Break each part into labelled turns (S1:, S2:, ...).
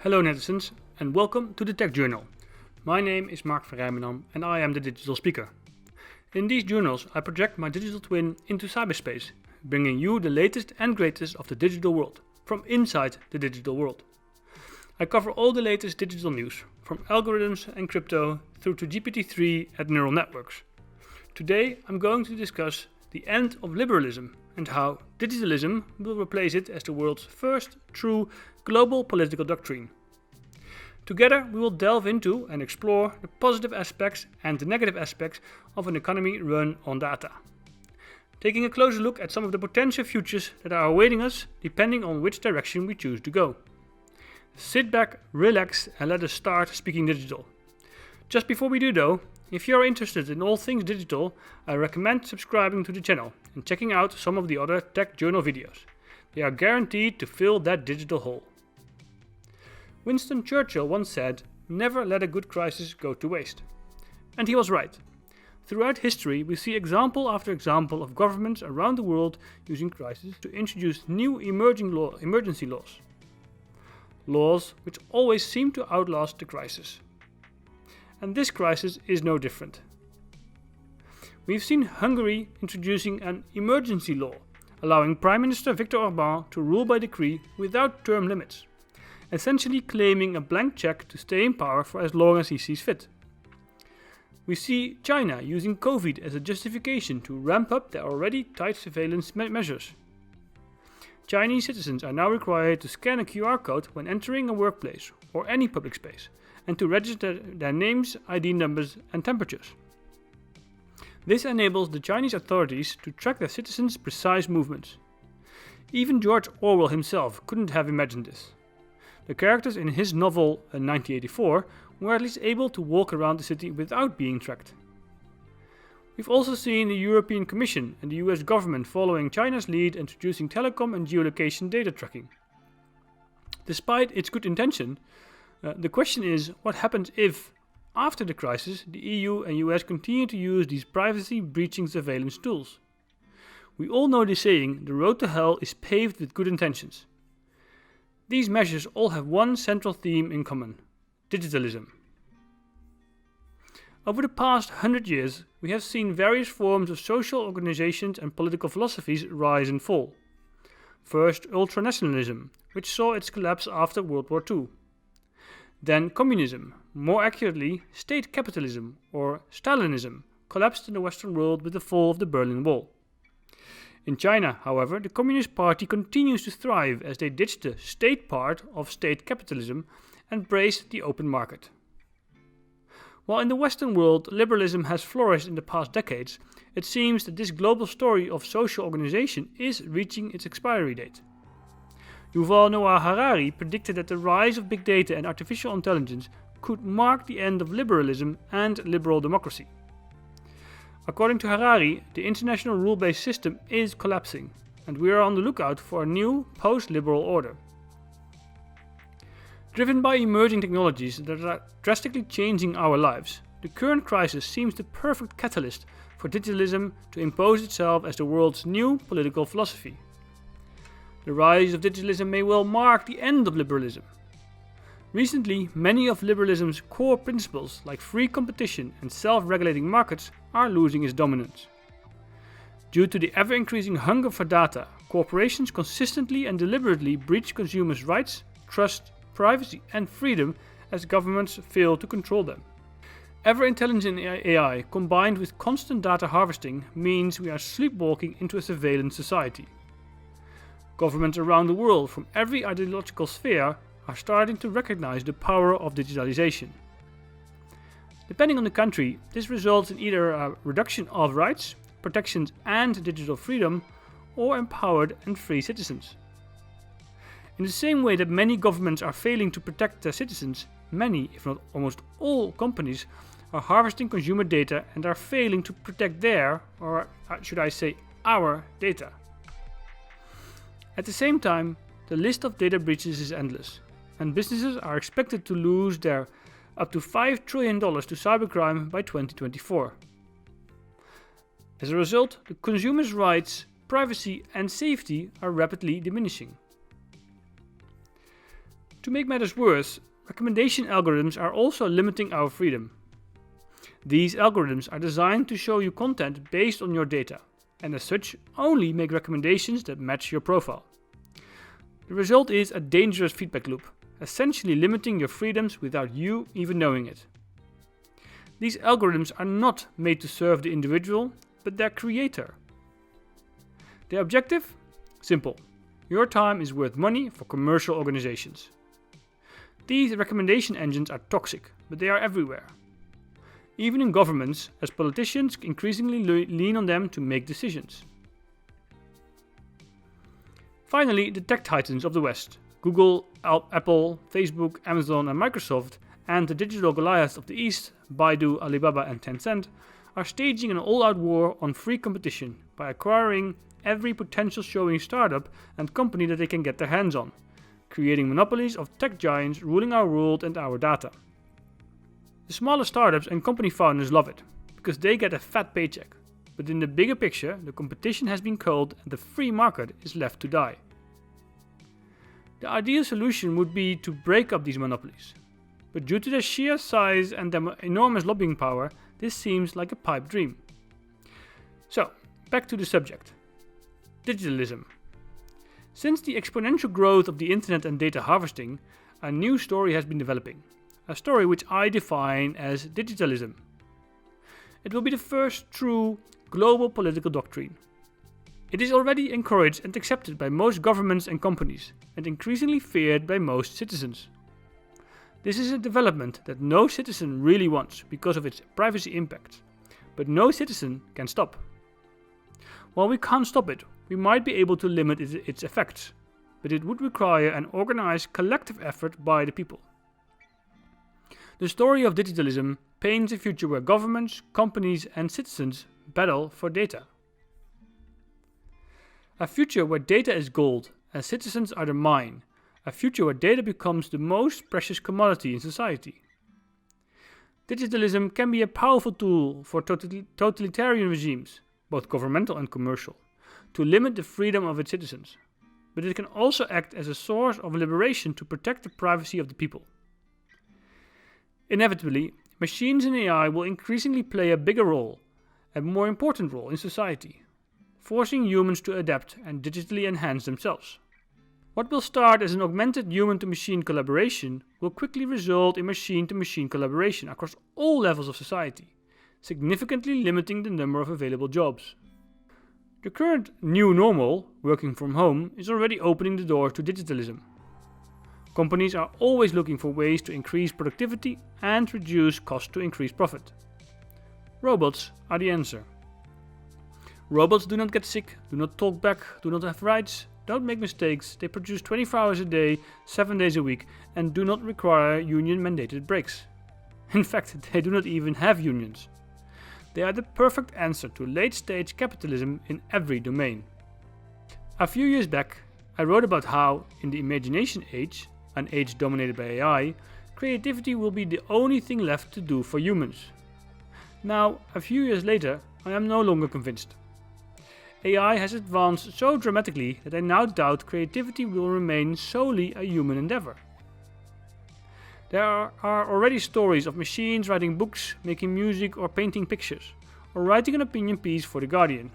S1: Hello netizens and welcome to the Tech Journal. My name is Mark van Rijmenam and I am the digital speaker. In these journals I project my digital twin into cyberspace, bringing you the latest and greatest of the digital world, from inside the digital world. I cover all the latest digital news, from algorithms and crypto through to GPT-3 and neural networks. Today I'm going to discuss the end of liberalism and how digitalism will replace it as the world's first true global political doctrine. Together we will delve into and explore the positive aspects and the negative aspects of an economy run on data, taking a closer look at some of the potential futures that are awaiting us depending on which direction we choose to go. Sit back, relax and let us start speaking digital. Just before we do though, if you are interested in all things digital, I recommend subscribing to the channel and checking out some of the other Tech Journal videos. They are guaranteed to fill that digital hole. Winston Churchill once said, "Never let a good crisis go to waste." And he was right. Throughout history, we see example after example of governments around the world using crisis to introduce new emergency laws. Laws which always seem to outlast the crisis. And this crisis is no different. We've seen Hungary introducing an emergency law, allowing Prime Minister Viktor Orbán to rule by decree without term limits, essentially claiming a blank check to stay in power for as long as he sees fit. We see China using COVID as a justification to ramp up their already tight surveillance measures. Chinese citizens are now required to scan a QR code when entering a workplace or any public space, and to register their names, ID numbers and temperatures. This enables the Chinese authorities to track their citizens' precise movements. Even George Orwell himself couldn't have imagined this. The characters in his novel 1984 were at least able to walk around the city without being tracked. We've also seen the European Commission and the US government following China's lead, introducing telecom and geolocation data tracking. Despite its good intention, the question is, what happens if, after the crisis, the EU and US continue to use these privacy-breaching surveillance tools? We all know the saying, the road to hell is paved with good intentions. These measures all have one central theme in common: digitalism. Over the past 100 years, we have seen various forms of social organizations and political philosophies rise and fall. First, ultranationalism, which saw its collapse after World War II. Then communism, more accurately state capitalism or Stalinism, collapsed in the Western world with the fall of the Berlin Wall. In China, however, the Communist Party continues to thrive as they ditch the state part of state capitalism and embrace the open market. While in the Western world liberalism has flourished in the past decades, it seems that this global story of social organization is reaching its expiry date. Yuval Noah Harari predicted that the rise of big data and artificial intelligence could mark the end of liberalism and liberal democracy. According to Harari, the international rule-based system is collapsing, and we are on the lookout for a new post-liberal order. Driven by emerging technologies that are drastically changing our lives, the current crisis seems the perfect catalyst for digitalism to impose itself as the world's new political philosophy. The rise of digitalism may well mark the end of liberalism. Recently, many of liberalism's core principles like free competition and self-regulating markets are losing its dominance. Due to the ever-increasing hunger for data, corporations consistently and deliberately breach consumers' rights, trust, privacy and freedom as governments fail to control them. Ever-intelligent AI combined with constant data harvesting means we are sleepwalking into a surveillance society. Governments around the world from every ideological sphere are starting to recognize the power of digitalization. Depending on the country, this results in either a reduction of rights, protections and digital freedom, or empowered and free citizens. In the same way that many governments are failing to protect their citizens, many, if not almost all companies, are harvesting consumer data and are failing to protect their, or should I say, our data. At the same time, the list of data breaches is endless, and businesses are expected to lose their up to $5 trillion to cybercrime by 2024. As a result, the consumers' rights, privacy and safety are rapidly diminishing. To make matters worse, recommendation algorithms are also limiting our freedom. These algorithms are designed to show you content based on your data, and as such only make recommendations that match your profile. The result is a dangerous feedback loop, essentially limiting your freedoms without you even knowing it. These algorithms are not made to serve the individual, but their creator. Their objective? Simple. Your time is worth money for commercial organizations. These recommendation engines are toxic, but they are everywhere. Even in governments, as politicians increasingly lean on them to make decisions. Finally, the tech titans of the West, Google, Apple, Facebook, Amazon and Microsoft, and the digital Goliaths of the East, Baidu, Alibaba and Tencent, are staging an all-out war on free competition by acquiring every potential showing startup and company that they can get their hands on, creating monopolies of tech giants ruling our world and our data. The smaller startups and company founders love it, because they get a fat paycheck. But in the bigger picture, the competition has been culled and the free market is left to die. The ideal solution would be to break up these monopolies. But due to their sheer size and their enormous lobbying power, this seems like a pipe dream. So, back to the subject. Digitalism. Since the exponential growth of the internet and data harvesting, a new story has been developing. A story which I define as digitalism. It will be the first true global political doctrine. It is already encouraged and accepted by most governments and companies, and increasingly feared by most citizens. This is a development that no citizen really wants because of its privacy impact, but no citizen can stop. While we can't stop it, we might be able to limit its effects, but it would require an organized collective effort by the people. The story of digitalism paints a future where governments, companies and citizens battle for data. A future where data is gold and citizens are the mine. A future where data becomes the most precious commodity in society. Digitalism can be a powerful tool for totalitarian regimes, both governmental and commercial, to limit the freedom of its citizens. But it can also act as a source of liberation to protect the privacy of the people. Inevitably, machines and AI will increasingly play a bigger role, a more important role in society, forcing humans to adapt and digitally enhance themselves. What will start as an augmented human-to-machine collaboration will quickly result in machine-to-machine collaboration across all levels of society, significantly limiting the number of available jobs. The current new normal, working from home, is already opening the door to digitalism. Companies are always looking for ways to increase productivity and reduce costs to increase profit. Robots are the answer. Robots do not get sick, do not talk back, do not have rights, don't make mistakes, they produce 24 hours a day, 7 days a week, and do not require union-mandated breaks. In fact, they do not even have unions. They are the perfect answer to late-stage capitalism in every domain. A few years back, I wrote about how, in the imagination age, an age dominated by AI, creativity will be the only thing left to do for humans. Now, a few years later, I am no longer convinced. AI has advanced so dramatically that I now doubt creativity will remain solely a human endeavor. There are already stories of machines writing books, making music or painting pictures, or writing an opinion piece for The Guardian.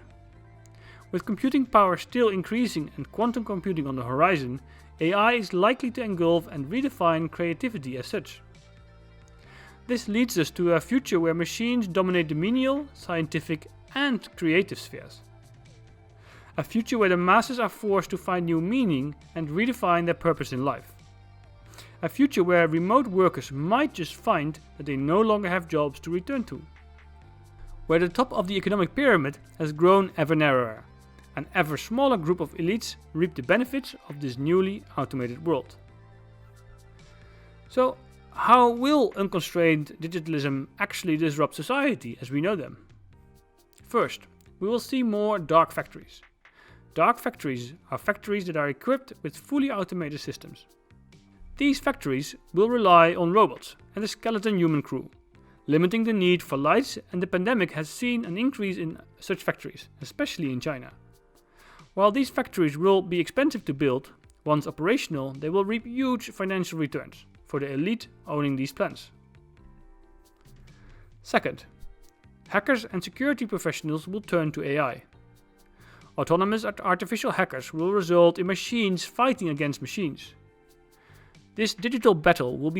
S1: With computing power still increasing and quantum computing on the horizon, AI is likely to engulf and redefine creativity as such. This leads us to a future where machines dominate the menial, scientific and creative spheres. A future where the masses are forced to find new meaning and redefine their purpose in life. A future where remote workers might just find that they no longer have jobs to return to. Where the top of the economic pyramid has grown ever narrower. An ever smaller group of elites reap the benefits of this newly automated world. So, how will unconstrained digitalism actually disrupt society as we know them? First, we will see more dark factories. Dark factories are factories that are equipped with fully automated systems. These factories will rely on robots and a skeleton human crew, limiting the need for lights, and the pandemic has seen an increase in such factories, especially in China. While these factories will be expensive to build, Once operational, they will reap huge financial returns for the elite owning these plans. Second, hackers and security professionals will turn to AI. Autonomous artificial hackers will result in machines fighting against machines. This digital battle will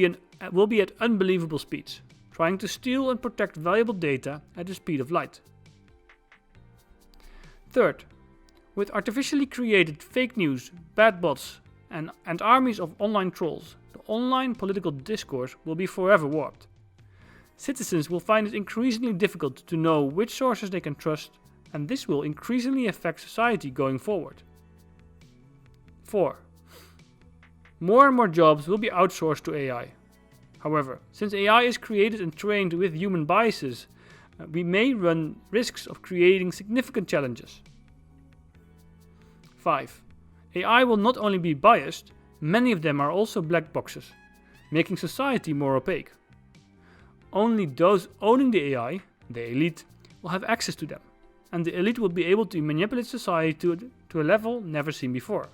S1: be at unbelievable speeds, trying to steal and protect valuable data at the speed of light. Third, with artificially created fake news, bad bots, and armies of online trolls, the online political discourse will be forever warped. Citizens will find it increasingly difficult to know which sources they can trust, and this will increasingly affect society going forward. 4. More and more jobs will be outsourced to AI. However, since AI is created and trained with human biases, we may run risks of creating significant challenges. 5. AI will not only be biased, many of them are also black boxes, making society more opaque. Only those owning the AI, the elite, will have access to them, and the elite will be able to manipulate society to a level never seen before.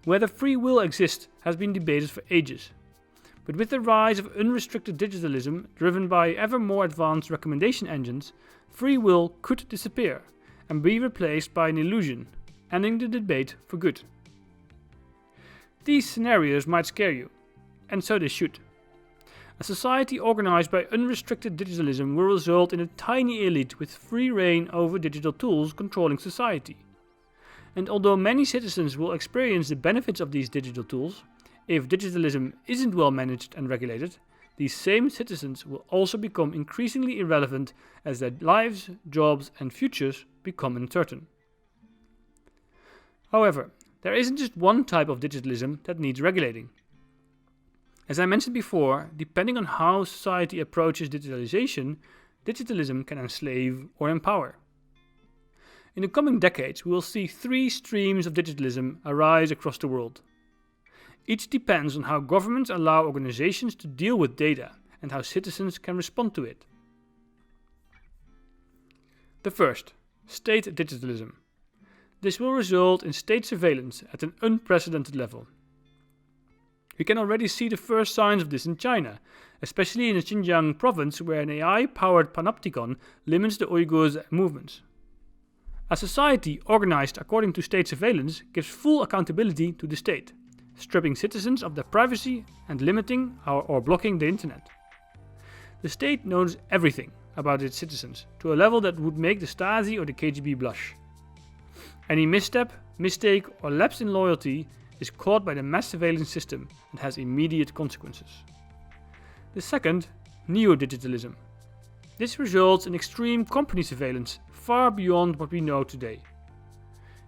S1: Whether free will exists has been debated for ages, but with the rise of unrestricted digitalism driven by ever more advanced recommendation engines, free will could disappear and be replaced by an illusion, ending the debate for good. These scenarios might scare you, and so they should. A society organized by unrestricted digitalism will result in a tiny elite with free reign over digital tools controlling society. And although many citizens will experience the benefits of these digital tools, if digitalism isn't well managed and regulated, these same citizens will also become increasingly irrelevant as their lives, jobs, and futures become uncertain. However, there isn't just one type of digitalism that needs regulating. As I mentioned before, depending on how society approaches digitalization, digitalism can enslave or empower. In the coming decades, we will see 3 streams of digitalism arise across the world. Each depends on how governments allow organizations to deal with data and how citizens can respond to it. The first, state digitalism. This will result in state surveillance at an unprecedented level. We can already see the first signs of this in China, especially in the Xinjiang province where an AI-powered panopticon limits the Uyghurs' movements. A society organized according to state surveillance gives full accountability to the state, stripping citizens of their privacy and limiting or blocking the internet. The state knows everything about its citizens to a level that would make the Stasi or the KGB blush. Any misstep, mistake or lapse in loyalty is caught by the mass surveillance system and has immediate consequences. The second, neo-digitalism. This results in extreme company surveillance far beyond what we know today.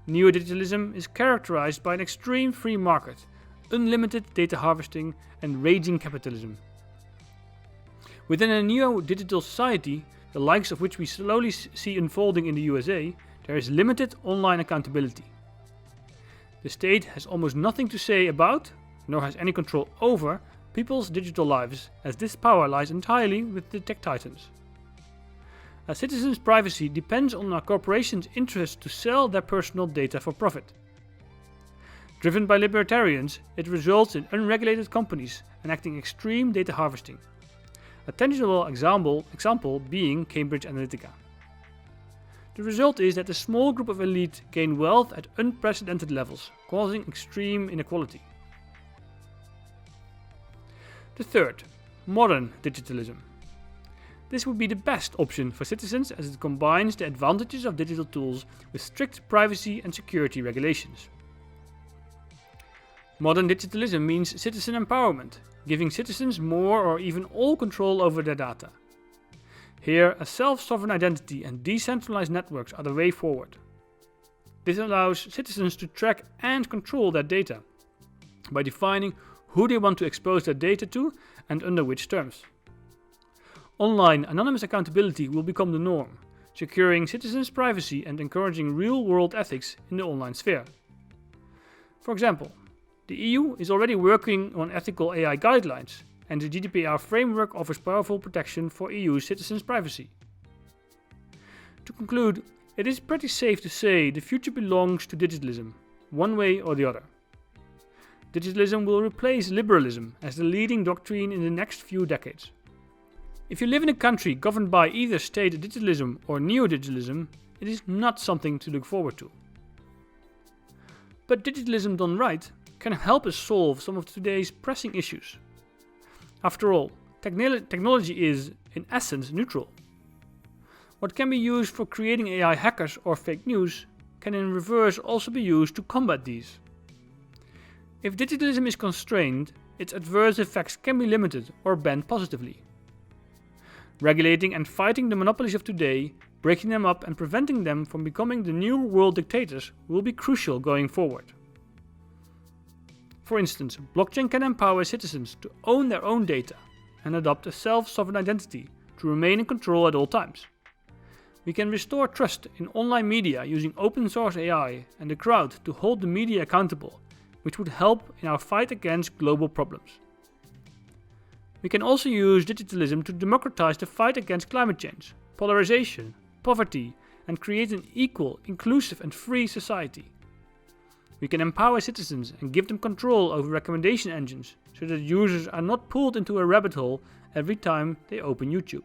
S1: Neo-digitalism is characterized by an extreme free market, unlimited data harvesting, and raging capitalism. Within a neo-digital society, the likes of which we slowly see unfolding in the USA, there is limited online accountability. The state has almost nothing to say about, nor has any control over, people's digital lives, as this power lies entirely with the tech titans. A citizen's privacy depends on a corporation's interest to sell their personal data for profit. Driven by libertarians, it results in unregulated companies enacting extreme data harvesting. A tangible example being Cambridge Analytica. The result is that a small group of elite gain wealth at unprecedented levels, causing extreme inequality. The third, modern digitalism. This would be the best option for citizens as it combines the advantages of digital tools with strict privacy and security regulations. Modern digitalism means citizen empowerment, giving citizens more or even all control over their data. Here, a self-sovereign identity and decentralized networks are the way forward. This allows citizens to track and control their data by defining who they want to expose their data to and under which terms. Online anonymous accountability will become the norm, securing citizens' privacy and encouraging real-world ethics in the online sphere. For example, the EU is already working on ethical AI guidelines, and the GDPR framework offers powerful protection for EU citizens' privacy. To conclude, it is pretty safe to say the future belongs to digitalism, one way or the other. Digitalism will replace liberalism as the leading doctrine in the next few decades. If you live in a country governed by either state digitalism or neo-digitalism, it is not something to look forward to. But digitalism done right can help us solve some of today's pressing issues. After all, technology is, in essence, neutral. What can be used for creating AI hackers or fake news can in reverse also be used to combat these. If digitalism is constrained, its adverse effects can be limited or banned positively. Regulating and fighting the monopolies of today, breaking them up and preventing them from becoming the new world dictators will be crucial going forward. For instance, blockchain can empower citizens to own their own data and adopt a self-sovereign identity to remain in control at all times. We can restore trust in online media using open source AI and the crowd to hold the media accountable, which would help in our fight against global problems. We can also use digitalism to democratize the fight against climate change, polarization, poverty, and create an equal, inclusive and free society. We can empower citizens and give them control over recommendation engines so that users are not pulled into a rabbit hole every time they open YouTube.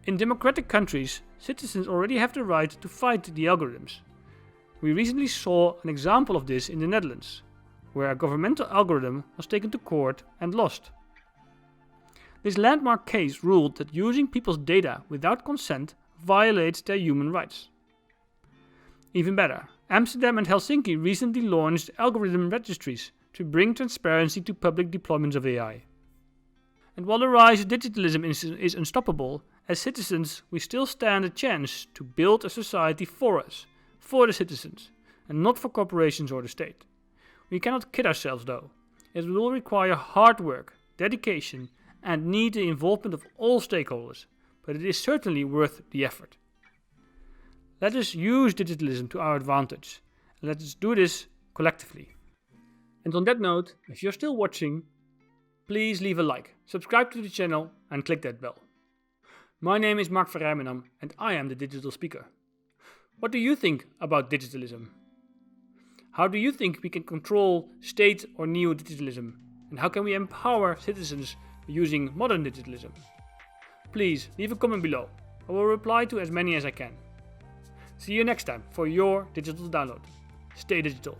S1: In democratic countries, citizens already have the right to fight the algorithms. We recently saw an example of this in the Netherlands, where a governmental algorithm was taken to court and lost. This landmark case ruled that using people's data without consent violates their human rights. Even better, Amsterdam and Helsinki recently launched algorithm registries to bring transparency to public deployments of AI. And while the rise of digitalism is unstoppable, as citizens we still stand a chance to build a society for us, for the citizens, and not for corporations or the state. We cannot kid ourselves though. It will require hard work, dedication, and need the involvement of all stakeholders, but it is certainly worth the effort. Let us use digitalism to our advantage, and let us do this collectively. And on that note, if you're still watching, please leave a like, subscribe to the channel and click that bell. My name is Rijmenam and I am the Digital Speaker. What do you think about digitalism? How do you think we can control state or neo-digitalism? And how can we empower citizens using modern digitalism? Please leave a comment below. I will reply to as many as I can. See you next time for your digital download. Stay digital.